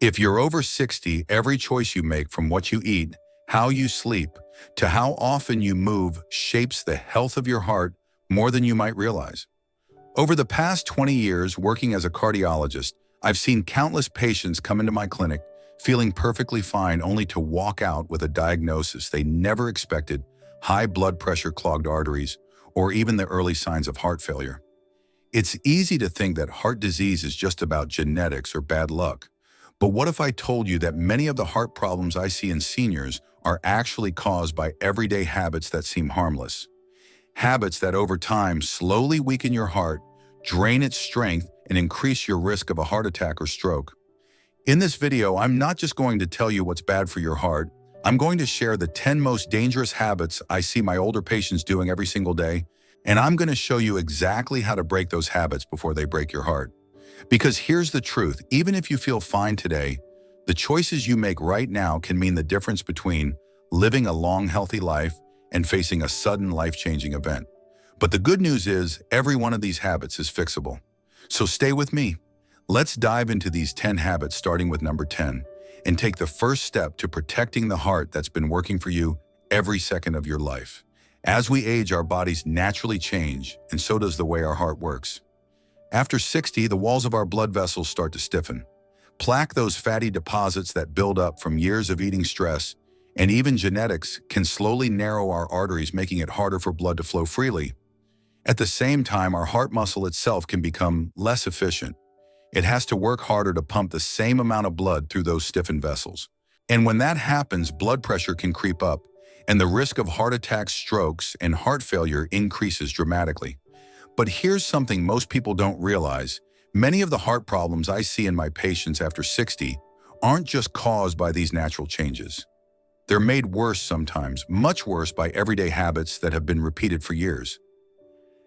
If you're over 60, every choice you make, from what you eat, how you sleep, to how often you move, shapes the health of your heart more than you might realize. Over the past 20 years working as a cardiologist, I've seen countless patients come into my clinic feeling perfectly fine, only to walk out with a diagnosis they never expected: high blood pressure, clogged arteries, or even the early signs of heart failure. It's easy to think that heart disease is just about genetics or bad luck. But what if I told you that many of the heart problems I see in seniors are actually caused by everyday habits that seem harmless? Habits that over time slowly weaken your heart, drain its strength, and increase your risk of a heart attack or stroke. In this video, I'm not just going to tell you what's bad for your heart. I'm going to share the 10 most dangerous habits I see my older patients doing every single day, and I'm going to show you exactly how to break those habits before they break your heart. Because here's the truth: even if you feel fine today, the choices you make right now can mean the difference between living a long, healthy life and facing a sudden, life-changing event. But the good news is, every one of these habits is fixable. So stay with me. Let's dive into these 10 habits, starting with number 10, and take the first step to protecting the heart that's been working for you every second of your life. As we age, our bodies naturally change, and so does the way our heart works. After 60, the walls of our blood vessels start to stiffen. Plaque, those fatty deposits that build up from years of eating, stress, and even genetics, can slowly narrow our arteries, making it harder for blood to flow freely. At the same time, our heart muscle itself can become less efficient. It has to work harder to pump the same amount of blood through those stiffened vessels. And when that happens, blood pressure can creep up, and the risk of heart attacks, strokes, and heart failure increases dramatically. But here's something most people don't realize: many of the heart problems I see in my patients after 60 aren't just caused by these natural changes. They're made worse, sometimes much worse, by everyday habits that have been repeated for years.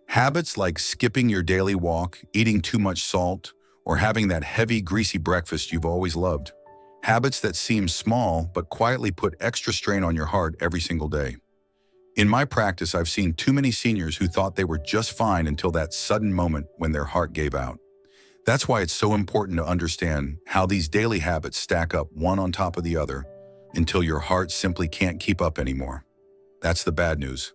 Habits like skipping your daily walk, eating too much salt, or having that heavy, greasy breakfast you've always loved. Habits that seem small but quietly put extra strain on your heart every single day. In my practice, I've seen too many seniors who thought they were just fine until that sudden moment when their heart gave out. That's why it's so important to understand how these daily habits stack up one on top of the other until your heart simply can't keep up anymore. That's the bad news.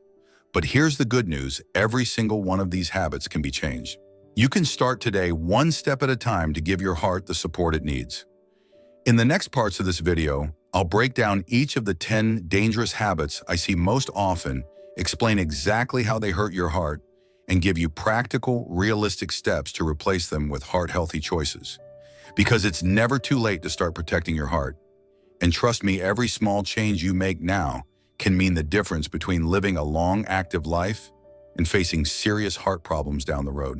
But here's the good news: every single one of these habits can be changed. You can start today, one step at a time, to give your heart the support it needs. In the next parts of this video, I'll break down each of the 10 dangerous habits I see most often, explain exactly how they hurt your heart, and give you practical, realistic steps to replace them with heart-healthy choices. Because it's never too late to start protecting your heart. And trust me, every small change you make now can mean the difference between living a long, active life and facing serious heart problems down the road.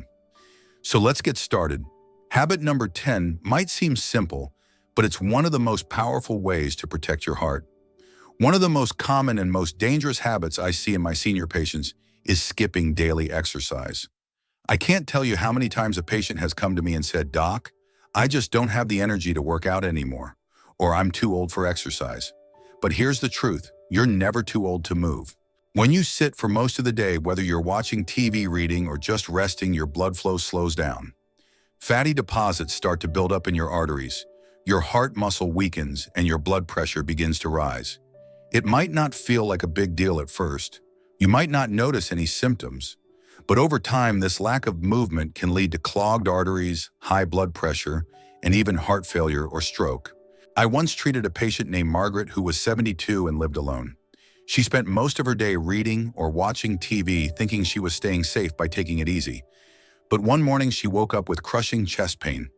So let's get started. Habit number 10 might seem simple, but it's one of the most powerful ways to protect your heart. One of the most common and most dangerous habits I see in my senior patients is skipping daily exercise. I can't tell you how many times a patient has come to me and said, "Doc, I just don't have the energy to work out anymore," or "I'm too old for exercise." But here's the truth: you're never too old to move. When you sit for most of the day, whether you're watching TV, reading, or just resting, your blood flow slows down. Fatty deposits start to build up in your arteries. Your heart muscle weakens and your blood pressure begins to rise. It might not feel like a big deal at first. You might not notice any symptoms. But over time, this lack of movement can lead to clogged arteries, high blood pressure, and even heart failure or stroke. I once treated a patient named Margaret who was 72 and lived alone. She spent most of her day reading or watching TV, thinking she was staying safe by taking it easy. But one morning she woke up with crushing chest pain.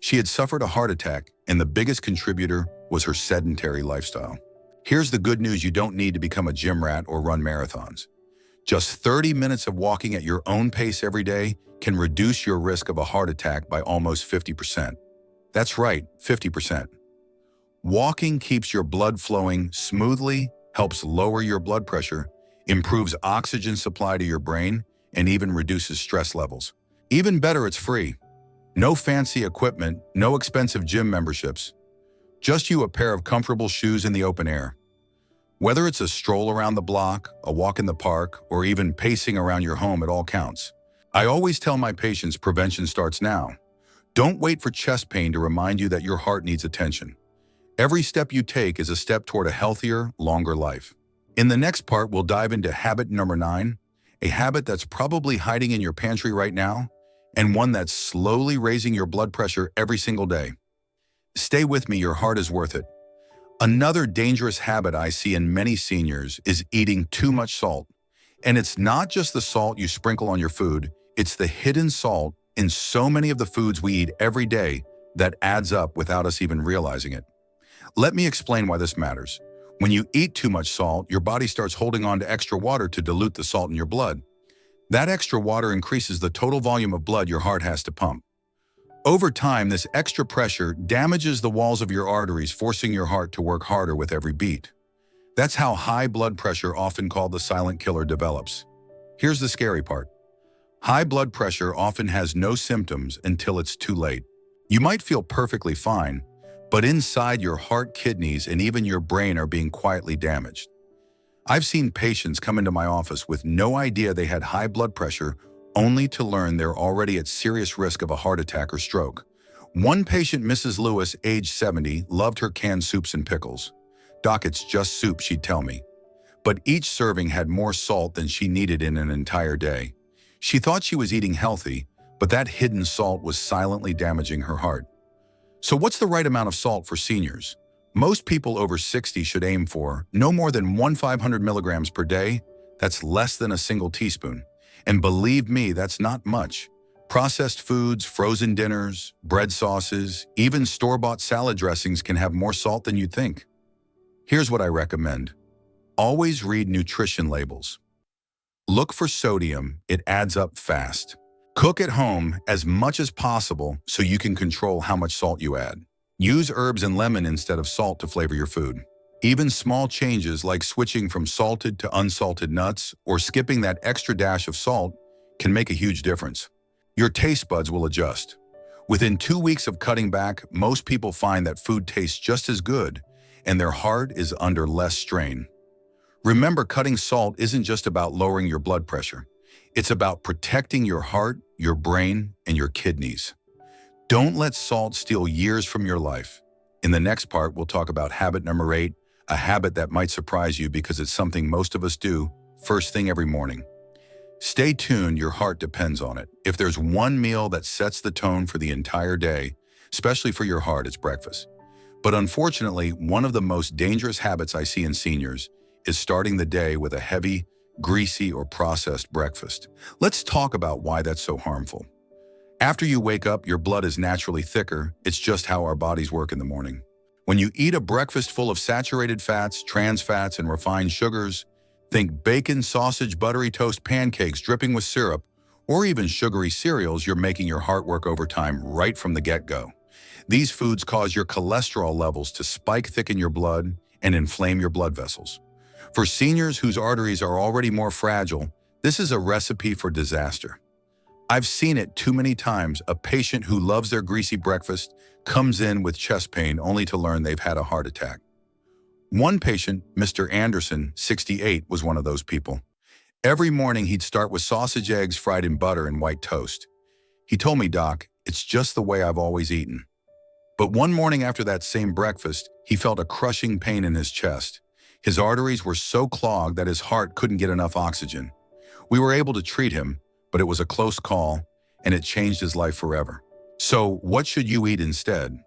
She had suffered a heart attack, and the biggest contributor was her sedentary lifestyle. Here's the good news: you don't need to become a gym rat or run marathons. Just 30 minutes of walking at your own pace every day can reduce your risk of a heart attack by almost 50%. That's right, 50%. Walking keeps your blood flowing smoothly, helps lower your blood pressure, improves oxygen supply to your brain, and even reduces stress levels. Even better, it's free. No fancy equipment, no expensive gym memberships. Just you, a pair of comfortable shoes, in the open air. Whether it's a stroll around the block, a walk in the park, or even pacing around your home, it all counts. I always tell my patients prevention starts now. Don't wait for chest pain to remind you that your heart needs attention. Every step you take is a step toward a healthier, longer life. In the next part, we'll dive into habit number 9, a habit that's probably hiding in your pantry right now, and one that's slowly raising your blood pressure every single day. Stay with me, your heart is worth it. Another dangerous habit I see in many seniors is eating too much salt. And it's not just the salt you sprinkle on your food, it's the hidden salt in so many of the foods we eat every day that adds up without us even realizing it. Let me explain why this matters. When you eat too much salt, your body starts holding on to extra water to dilute the salt in your blood. That extra water increases the total volume of blood your heart has to pump. Over time, this extra pressure damages the walls of your arteries, forcing your heart to work harder with every beat. That's how high blood pressure, often called the silent killer, develops. Here's the scary part. High blood pressure often has no symptoms until it's too late. You might feel perfectly fine, but inside your heart, kidneys, and even your brain are being quietly damaged. I've seen patients come into my office with no idea they had high blood pressure, only to learn they're already at serious risk of a heart attack or stroke. One patient, Mrs. Lewis, age 70, loved her canned soups and pickles. "Doc, it's just soup," she'd tell me. But each serving had more salt than she needed in an entire day. She thought she was eating healthy, but that hidden salt was silently damaging her heart. So what's the right amount of salt for seniors? Most people over 60 should aim for no more than 500 milligrams per day. That's less than a single teaspoon. And believe me, that's not much. Processed foods, frozen dinners, bread sauces, even store-bought salad dressings can have more salt than you'd think. Here's what I recommend. Always read nutrition labels. Look for sodium, it adds up fast. Cook at home as much as possible so you can control how much salt you add. Use herbs and lemon instead of salt to flavor your food. Even small changes like switching from salted to unsalted nuts or skipping that extra dash of salt can make a huge difference. Your taste buds will adjust. Within 2 weeks of cutting back, most people find that food tastes just as good and their heart is under less strain. Remember, cutting salt isn't just about lowering your blood pressure. It's about protecting your heart, your brain, and your kidneys. Don't let salt steal years from your life. In the next part, we'll talk about habit number 8, a habit that might surprise you because it's something most of us do first thing every morning. Stay tuned, your heart depends on it. If there's one meal that sets the tone for the entire day, especially for your heart, it's breakfast. But unfortunately, one of the most dangerous habits I see in seniors is starting the day with a heavy, greasy, or processed breakfast. Let's talk about why that's so harmful. After you wake up, your blood is naturally thicker. It's just how our bodies work in the morning. When you eat a breakfast full of saturated fats, trans fats, and refined sugars, think bacon, sausage, buttery toast, pancakes dripping with syrup, or even sugary cereals, you're making your heart work overtime right from the get-go. These foods cause your cholesterol levels to spike, thicken your blood, and inflame your blood vessels. For seniors whose arteries are already more fragile, this is a recipe for disaster. I've seen it too many times. A patient who loves their greasy breakfast comes in with chest pain only to learn they've had a heart attack. One patient, Mr. Anderson, 68, was one of those people. Every morning he'd start with sausage, eggs fried in butter, and white toast. He told me, "Doc, it's just the way I've always eaten." But one morning after that same breakfast, he felt a crushing pain in his chest. His arteries were so clogged that his heart couldn't get enough oxygen. We were able to treat him, but it was a close call, and it changed his life forever. So what should you eat instead?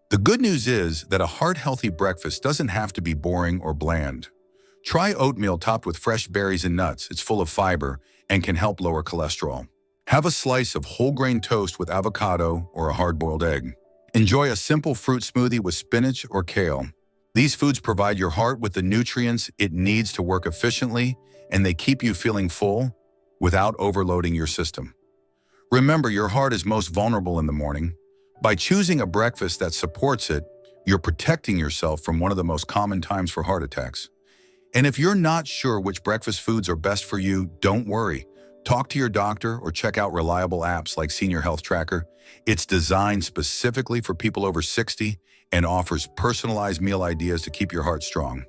The good news is that a heart-healthy breakfast doesn't have to be boring or bland. Try oatmeal topped with fresh berries and nuts. It's full of fiber and can help lower cholesterol. Have a slice of whole grain toast with avocado or a hard-boiled egg. Enjoy a simple fruit smoothie with spinach or kale. These foods provide your heart with the nutrients it needs to work efficiently, and they keep you feeling full without overloading your system. Remember, your heart is most vulnerable in the morning. By choosing a breakfast that supports it, you're protecting yourself from one of the most common times for heart attacks. And if you're not sure which breakfast foods are best for you, don't worry. Talk to your doctor or check out reliable apps like Senior Health Tracker. It's designed specifically for people over 60 and offers personalized meal ideas to keep your heart strong.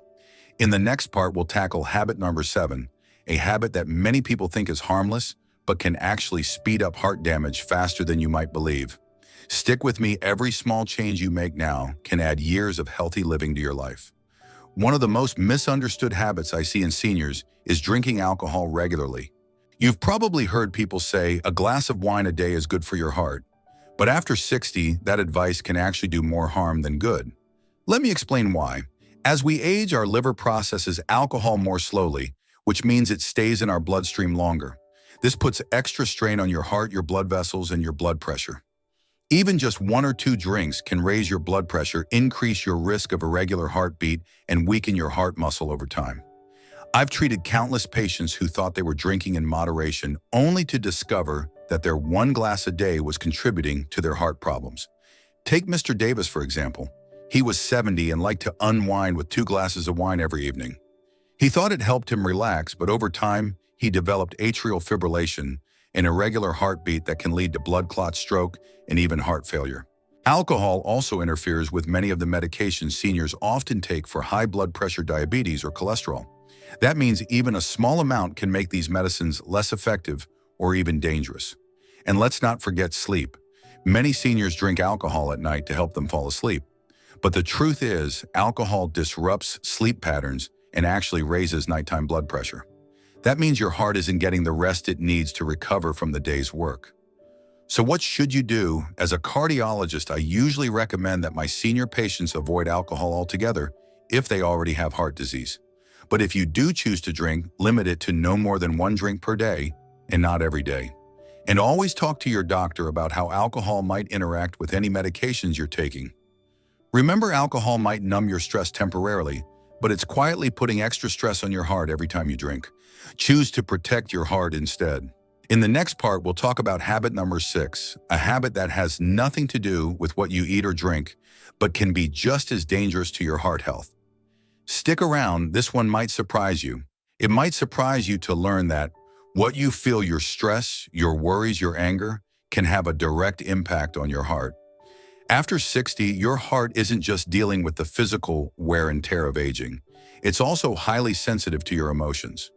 In the next part, we'll tackle habit number 7, a habit that many people think is harmless, but can actually speed up heart damage faster than you might believe. Stick with me, every small change you make now can add years of healthy living to your life. One of the most misunderstood habits I see in seniors is drinking alcohol regularly. You've probably heard people say a glass of wine a day is good for your heart, but after 60, that advice can actually do more harm than good. Let me explain why. As we age, our liver processes alcohol more slowly, which means it stays in our bloodstream longer. This puts extra strain on your heart, your blood vessels, and your blood pressure. Even just 1 or 2 drinks can raise your blood pressure, increase your risk of irregular heartbeat, and weaken your heart muscle over time. I've treated countless patients who thought they were drinking in moderation only to discover that their 1 glass a day was contributing to their heart problems. Take Mr. Davis, for example. He was 70 and liked to unwind with 2 glasses of wine every evening. He thought it helped him relax, but over time, he developed atrial fibrillation, an irregular heartbeat that can lead to blood clot, stroke, and even heart failure. Alcohol also interferes with many of the medications seniors often take for high blood pressure, diabetes, or cholesterol. That means even a small amount can make these medicines less effective or even dangerous. And let's not forget sleep. Many seniors drink alcohol at night to help them fall asleep. But the truth is, alcohol disrupts sleep patterns and actually raises nighttime blood pressure. That means your heart isn't getting the rest it needs to recover from the day's work. So what should you do? As a cardiologist, I usually recommend that my senior patients avoid alcohol altogether if they already have heart disease. But if you do choose to drink, limit it to no more than 1 drink per day and not every day. And always talk to your doctor about how alcohol might interact with any medications you're taking. Remember, alcohol might numb your stress temporarily, but it's quietly putting extra stress on your heart every time you drink. Choose to protect your heart instead. In the next part, we'll talk about habit number 6, a habit that has nothing to do with what you eat or drink, but can be just as dangerous to your heart health. Stick around, this one might surprise you. It might surprise you to learn that what you feel, your stress, your worries, your anger, can have a direct impact on your heart. After 60, your heart isn't just dealing with the physical wear and tear of aging. It's also highly sensitive to your emotions.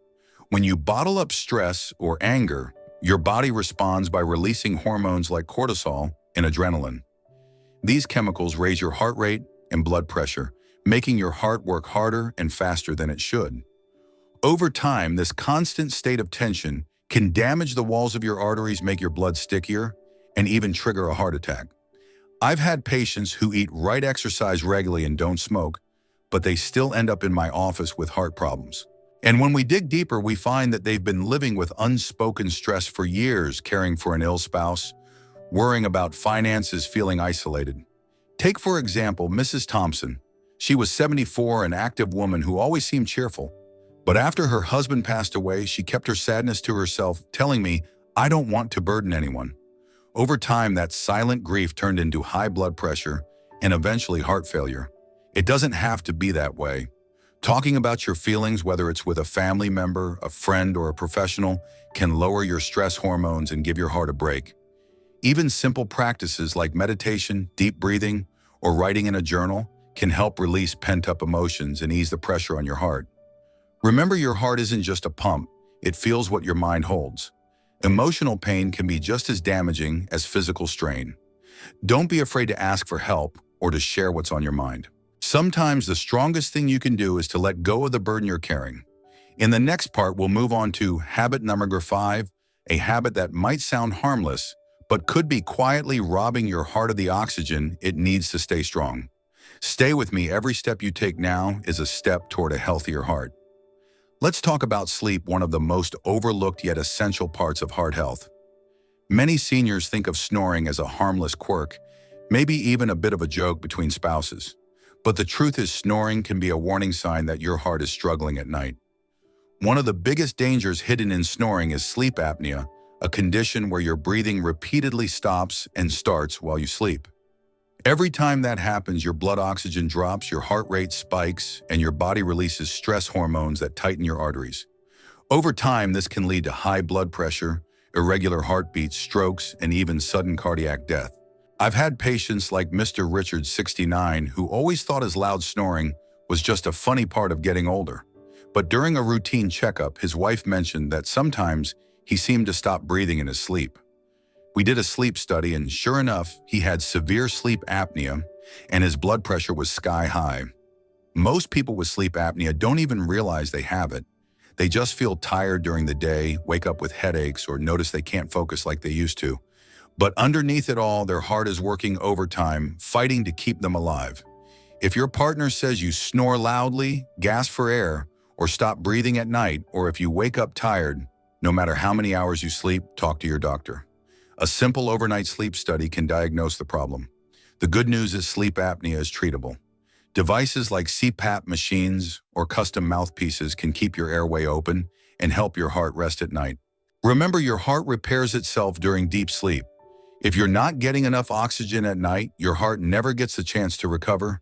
When you bottle up stress or anger, your body responds by releasing hormones like cortisol and adrenaline. These chemicals raise your heart rate and blood pressure, making your heart work harder and faster than it should. Over time, this constant state of tension can damage the walls of your arteries, make your blood stickier, and even trigger a heart attack. I've had patients who eat right, exercise regularly, and don't smoke, but they still end up in my office with heart problems. And when we dig deeper, we find that they've been living with unspoken stress for years, caring for an ill spouse, worrying about finances, feeling isolated. Take, for example, Mrs. Thompson. She was 74, an active woman who always seemed cheerful. But after her husband passed away, she kept her sadness to herself, telling me, "I don't want to burden anyone." Over time, that silent grief turned into high blood pressure and eventually heart failure. It doesn't have to be that way. Talking about your feelings, whether it's with a family member, a friend, or a professional, can lower your stress hormones and give your heart a break. Even simple practices like meditation, deep breathing, or writing in a journal can help release pent-up emotions and ease the pressure on your heart. Remember, your heart isn't just a pump, it feels what your mind holds. Emotional pain can be just as damaging as physical strain. Don't be afraid to ask for help or to share what's on your mind. Sometimes the strongest thing you can do is to let go of the burden you're carrying. In the next part, we'll move on to habit number 5, a habit that might sound harmless, but could be quietly robbing your heart of the oxygen it needs to stay strong. Stay with me, every step you take now is a step toward a healthier heart. Let's talk about sleep, one of the most overlooked yet essential parts of heart health. Many seniors think of snoring as a harmless quirk, maybe even a bit of a joke between spouses. But the truth is, snoring can be a warning sign that your heart is struggling at night. One of the biggest dangers hidden in snoring is sleep apnea, a condition where your breathing repeatedly stops and starts while you sleep. Every time that happens, your blood oxygen drops, your heart rate spikes, and your body releases stress hormones that tighten your arteries. Over time, this can lead to high blood pressure, irregular heartbeats, strokes, and even sudden cardiac death. I've had patients like Mr. Richard, 69, who always thought his loud snoring was just a funny part of getting older. But during a routine checkup, his wife mentioned that sometimes he seemed to stop breathing in his sleep. We did a sleep study, and sure enough, he had severe sleep apnea and his blood pressure was sky high. Most people with sleep apnea don't even realize they have it. They just feel tired during the day, wake up with headaches, or notice they can't focus like they used to. But underneath it all, their heart is working overtime, fighting to keep them alive. If your partner says you snore loudly, gasp for air, or stop breathing at night, or if you wake up tired, no matter how many hours you sleep, talk to your doctor. A simple overnight sleep study can diagnose the problem. The good news is sleep apnea is treatable. Devices like CPAP machines or custom mouthpieces can keep your airway open and help your heart rest at night. Remember, your heart repairs itself during deep sleep. If you're not getting enough oxygen at night, your heart never gets the chance to recover.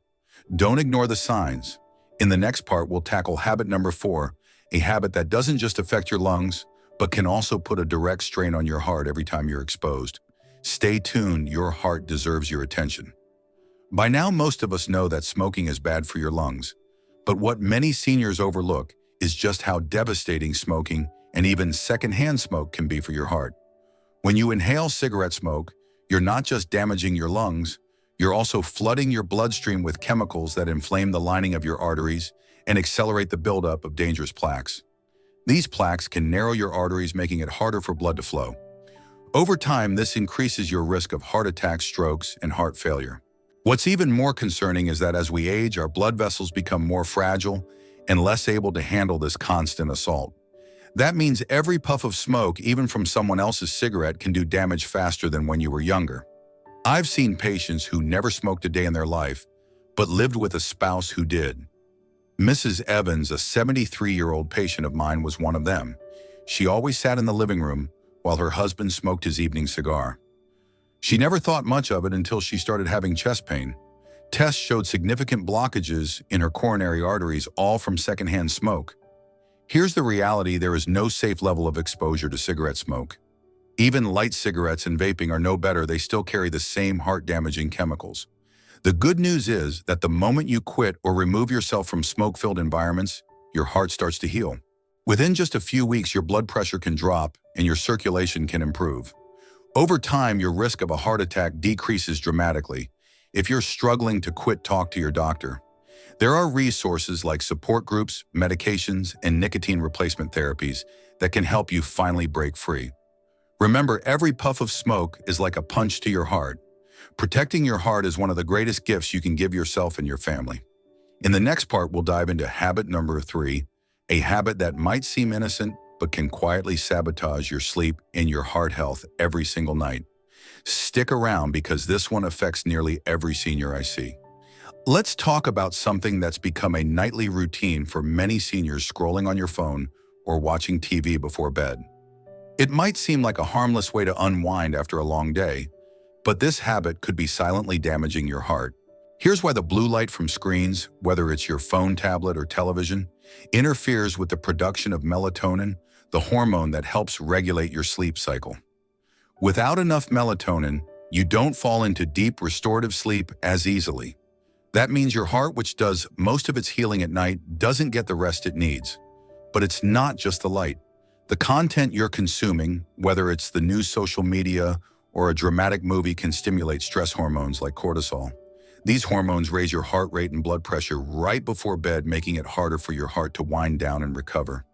Don't ignore the signs. In the next part, we'll tackle habit number 4, a habit that doesn't just affect your lungs, but can also put a direct strain on your heart every time you're exposed. Stay tuned, your heart deserves your attention. By now, most of us know that smoking is bad for your lungs, but what many seniors overlook is just how devastating smoking and even secondhand smoke can be for your heart. When you inhale cigarette smoke, you're not just damaging your lungs, you're also flooding your bloodstream with chemicals that inflame the lining of your arteries and accelerate the buildup of dangerous plaques. These plaques can narrow your arteries, making it harder for blood to flow. Over time, this increases your risk of heart attacks, strokes, and heart failure. What's even more concerning is that as we age, our blood vessels become more fragile and less able to handle this constant assault. That means every puff of smoke, even from someone else's cigarette, can do damage faster than when you were younger. I've seen patients who never smoked a day in their life, but lived with a spouse who did. Mrs. Evans, a 73-year-old patient of mine, was one of them. She always sat in the living room while her husband smoked his evening cigar. She never thought much of it until she started having chest pain. Tests showed significant blockages in her coronary arteries, all from secondhand smoke. Here's the reality: there is no safe level of exposure to cigarette smoke. Even light cigarettes and vaping are no better. They still carry the same heart-damaging chemicals. The good news is that the moment you quit or remove yourself from smoke-filled environments, your heart starts to heal. Within just a few weeks, your blood pressure can drop and your circulation can improve. Over time, your risk of a heart attack decreases dramatically. If you're struggling to quit, talk to your doctor. There are resources like support groups, medications, and nicotine replacement therapies that can help you finally break free. Remember, every puff of smoke is like a punch to your heart. Protecting your heart is one of the greatest gifts you can give yourself and your family. In the next part, we'll dive into habit number 3, a habit that might seem innocent, but can quietly sabotage your sleep and your heart health every single night. Stick around because this one affects nearly every senior I see. Let's talk about something that's become a nightly routine for many seniors: scrolling on your phone or watching TV before bed. It might seem like a harmless way to unwind after a long day, but this habit could be silently damaging your heart. Here's why: the blue light from screens, whether it's your phone, tablet, or television, interferes with the production of melatonin, the hormone that helps regulate your sleep cycle. Without enough melatonin, you don't fall into deep restorative sleep as easily. That means your heart, which does most of its healing at night, doesn't get the rest it needs. But it's not just the light. The content you're consuming, whether it's the new social media or a dramatic movie, can stimulate stress hormones like cortisol. These hormones raise your heart rate and blood pressure right before bed, making it harder for your heart to wind down and recover.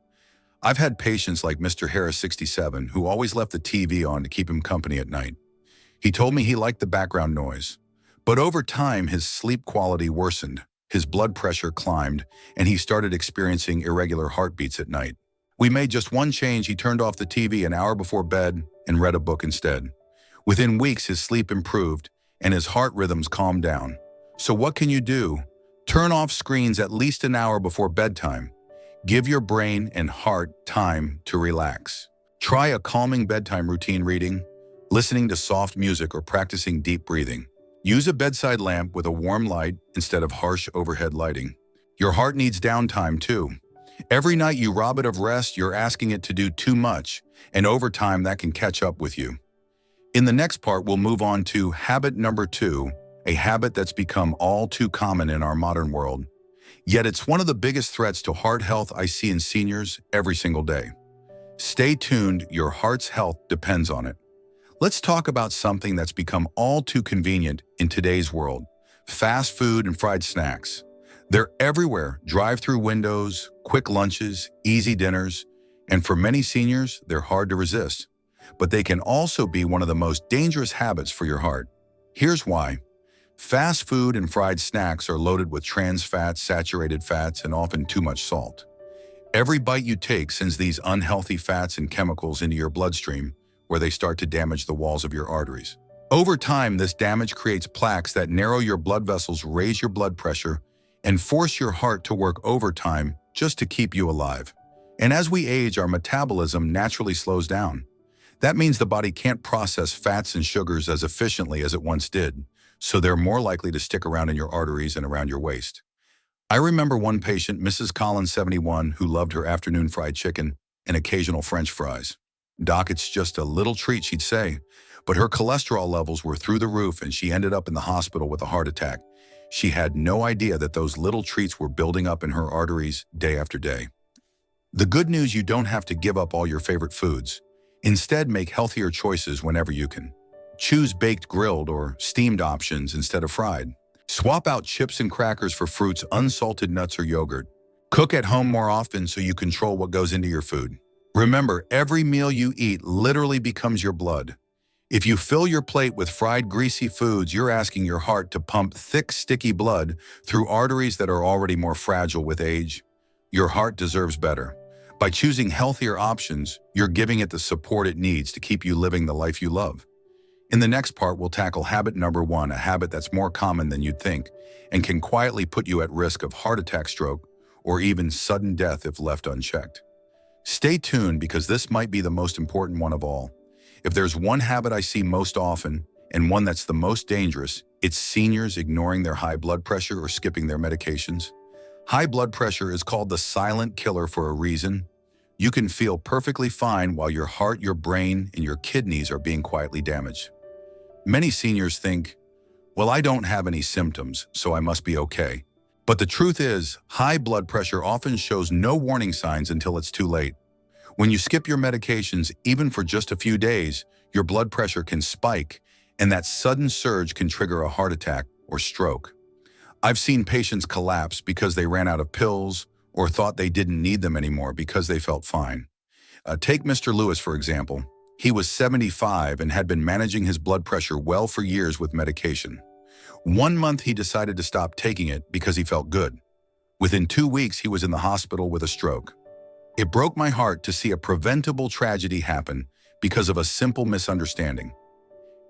I've had patients like Mr. Harris, 67, who always left the TV on to keep him company at night. He told me he liked the background noise. But over time, his sleep quality worsened, his blood pressure climbed, and he started experiencing irregular heartbeats at night. We made just one change: he turned off the TV an hour before bed and read a book instead. Within weeks, his sleep improved and his heart rhythms calmed down. So what can you do? Turn off screens at least an hour before bedtime. Give your brain and heart time to relax. Try a calming bedtime routine: reading, listening to soft music, or practicing deep breathing. Use a bedside lamp with a warm light instead of harsh overhead lighting. Your heart needs downtime too. Every night you rob it of rest, you're asking it to do too much, and over time that can catch up with you. In the next part, we'll move on to habit number 2, a habit that's become all too common in our modern world. Yet it's one of the biggest threats to heart health I see in seniors every single day. Stay tuned, your heart's health depends on it. Let's talk about something that's become all too convenient in today's world: fast food and fried snacks. They're everywhere: drive-through windows, quick lunches, easy dinners, and for many seniors, they're hard to resist. But they can also be one of the most dangerous habits for your heart. Here's why. Fast food and fried snacks are loaded with trans fats, saturated fats, and often too much salt. Every bite you take sends these unhealthy fats and chemicals into your bloodstream, where they start to damage the walls of your arteries. Over time, this damage creates plaques that narrow your blood vessels, raise your blood pressure, and force your heart to work overtime just to keep you alive. And as we age, our metabolism naturally slows down. That means the body can't process fats and sugars as efficiently as it once did, so they're more likely to stick around in your arteries and around your waist. I remember one patient, Mrs. Collins, 71, who loved her afternoon fried chicken and occasional French fries. "Doc, it's just a little treat," she'd say, but her cholesterol levels were through the roof and she ended up in the hospital with a heart attack. She had no idea that those little treats were building up in her arteries day after day. The good news: you don't have to give up all your favorite foods. Instead, make healthier choices whenever you can. Choose baked, grilled, or steamed options instead of fried. Swap out chips and crackers for fruits, unsalted nuts, or yogurt. Cook at home more often so you control what goes into your food. Remember, every meal you eat literally becomes your blood. If you fill your plate with fried, greasy foods, you're asking your heart to pump thick, sticky blood through arteries that are already more fragile with age. Your heart deserves better. By choosing healthier options, you're giving it the support it needs to keep you living the life you love. In the next part, we'll tackle habit number 1, a habit that's more common than you'd think and can quietly put you at risk of heart attack, stroke, or even sudden death if left unchecked. Stay tuned, because this might be the most important one of all. If there's one habit I see most often, and one that's the most dangerous, it's seniors ignoring their high blood pressure or skipping their medications. High blood pressure is called the silent killer for a reason. You can feel perfectly fine while your heart, your brain, and your kidneys are being quietly damaged. Many seniors think, "Well, I don't have any symptoms, so I must be okay." But the truth is, high blood pressure often shows no warning signs until it's too late. When you skip your medications, even for just a few days, your blood pressure can spike, and that sudden surge can trigger a heart attack or stroke. I've seen patients collapse because they ran out of pills or thought they didn't need them anymore because they felt fine. Take Mr. Lewis, for example. He was 75 and had been managing his blood pressure well for years with medication. One month he decided to stop taking it because he felt good. Within 2 weeks, he was in the hospital with a stroke. It broke my heart to see a preventable tragedy happen because of a simple misunderstanding.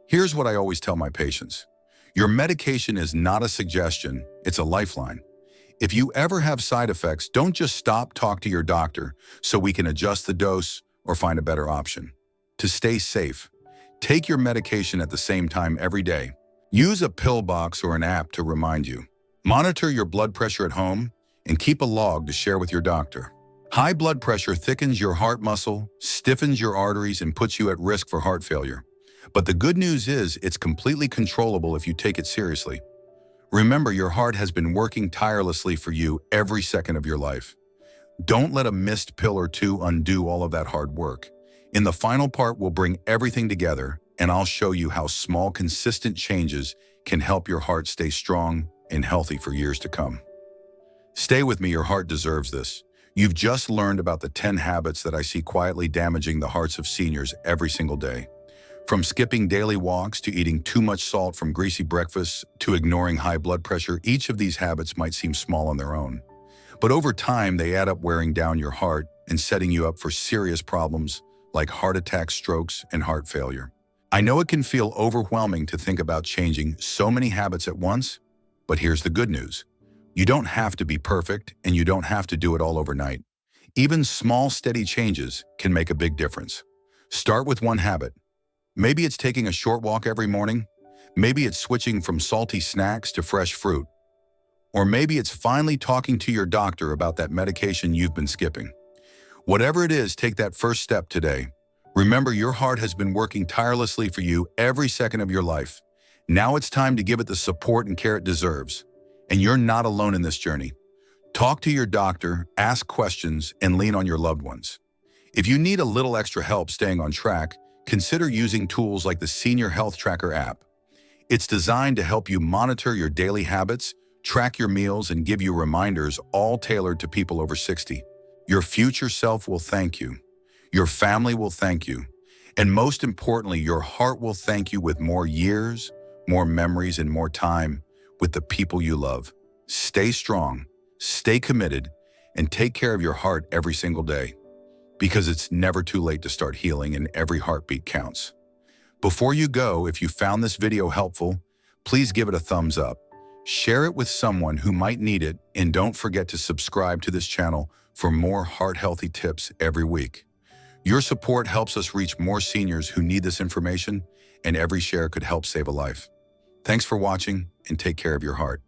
Here's what I always tell my patients. Your medication is not a suggestion, it's a lifeline. If you ever have side effects, don't just stop, talk to your doctor so we can adjust the dose or find a better option. To stay safe, take your medication at the same time every day. Use a pill box or an app to remind you. Monitor your blood pressure at home and keep a log to share with your doctor. High blood pressure thickens your heart muscle, stiffens your arteries, and puts you at risk for heart failure. But the good news is it's completely controllable if you take it seriously. Remember, your heart has been working tirelessly for you every second of your life. Don't let a missed pill or two undo all of that hard work. In the final part, we'll bring everything together, and I'll show you how small, consistent changes can help your heart stay strong and healthy for years to come. Stay with me, your heart deserves this. You've just learned about the 10 habits that I see quietly damaging the hearts of seniors every single day. From skipping daily walks to eating too much salt from greasy breakfasts to ignoring high blood pressure, each of these habits might seem small on their own. But over time, they add up, wearing down your heart and setting you up for serious problems like heart attacks, strokes, and heart failure. I know it can feel overwhelming to think about changing so many habits at once, but here's the good news. You don't have to be perfect, and you don't have to do it all overnight. Even small, steady changes can make a big difference. Start with one habit. Maybe it's taking a short walk every morning. Maybe it's switching from salty snacks to fresh fruit. Or maybe it's finally talking to your doctor about that medication you've been skipping. Whatever it is, take that first step today. Remember, your heart has been working tirelessly for you every second of your life. Now it's time to give it the support and care it deserves. And you're not alone in this journey. Talk to your doctor, ask questions, and lean on your loved ones. If you need a little extra help staying on track, consider using tools like the Senior Health Tracker app. It's designed to help you monitor your daily habits, track your meals, and give you reminders, all tailored to people over 60. Your future self will thank you. Your family will thank you. And most importantly, your heart will thank you with more years, more memories, and more time with the people you love. Stay strong, stay committed, and take care of your heart every single day, because it's never too late to start healing and every heartbeat counts. Before you go, if you found this video helpful, please give it a thumbs up. Share it with someone who might need it, and don't forget to subscribe to this channel for more heart-healthy tips every week. Your support helps us reach more seniors who need this information, and every share could help save a life. Thanks for watching, and take care of your heart.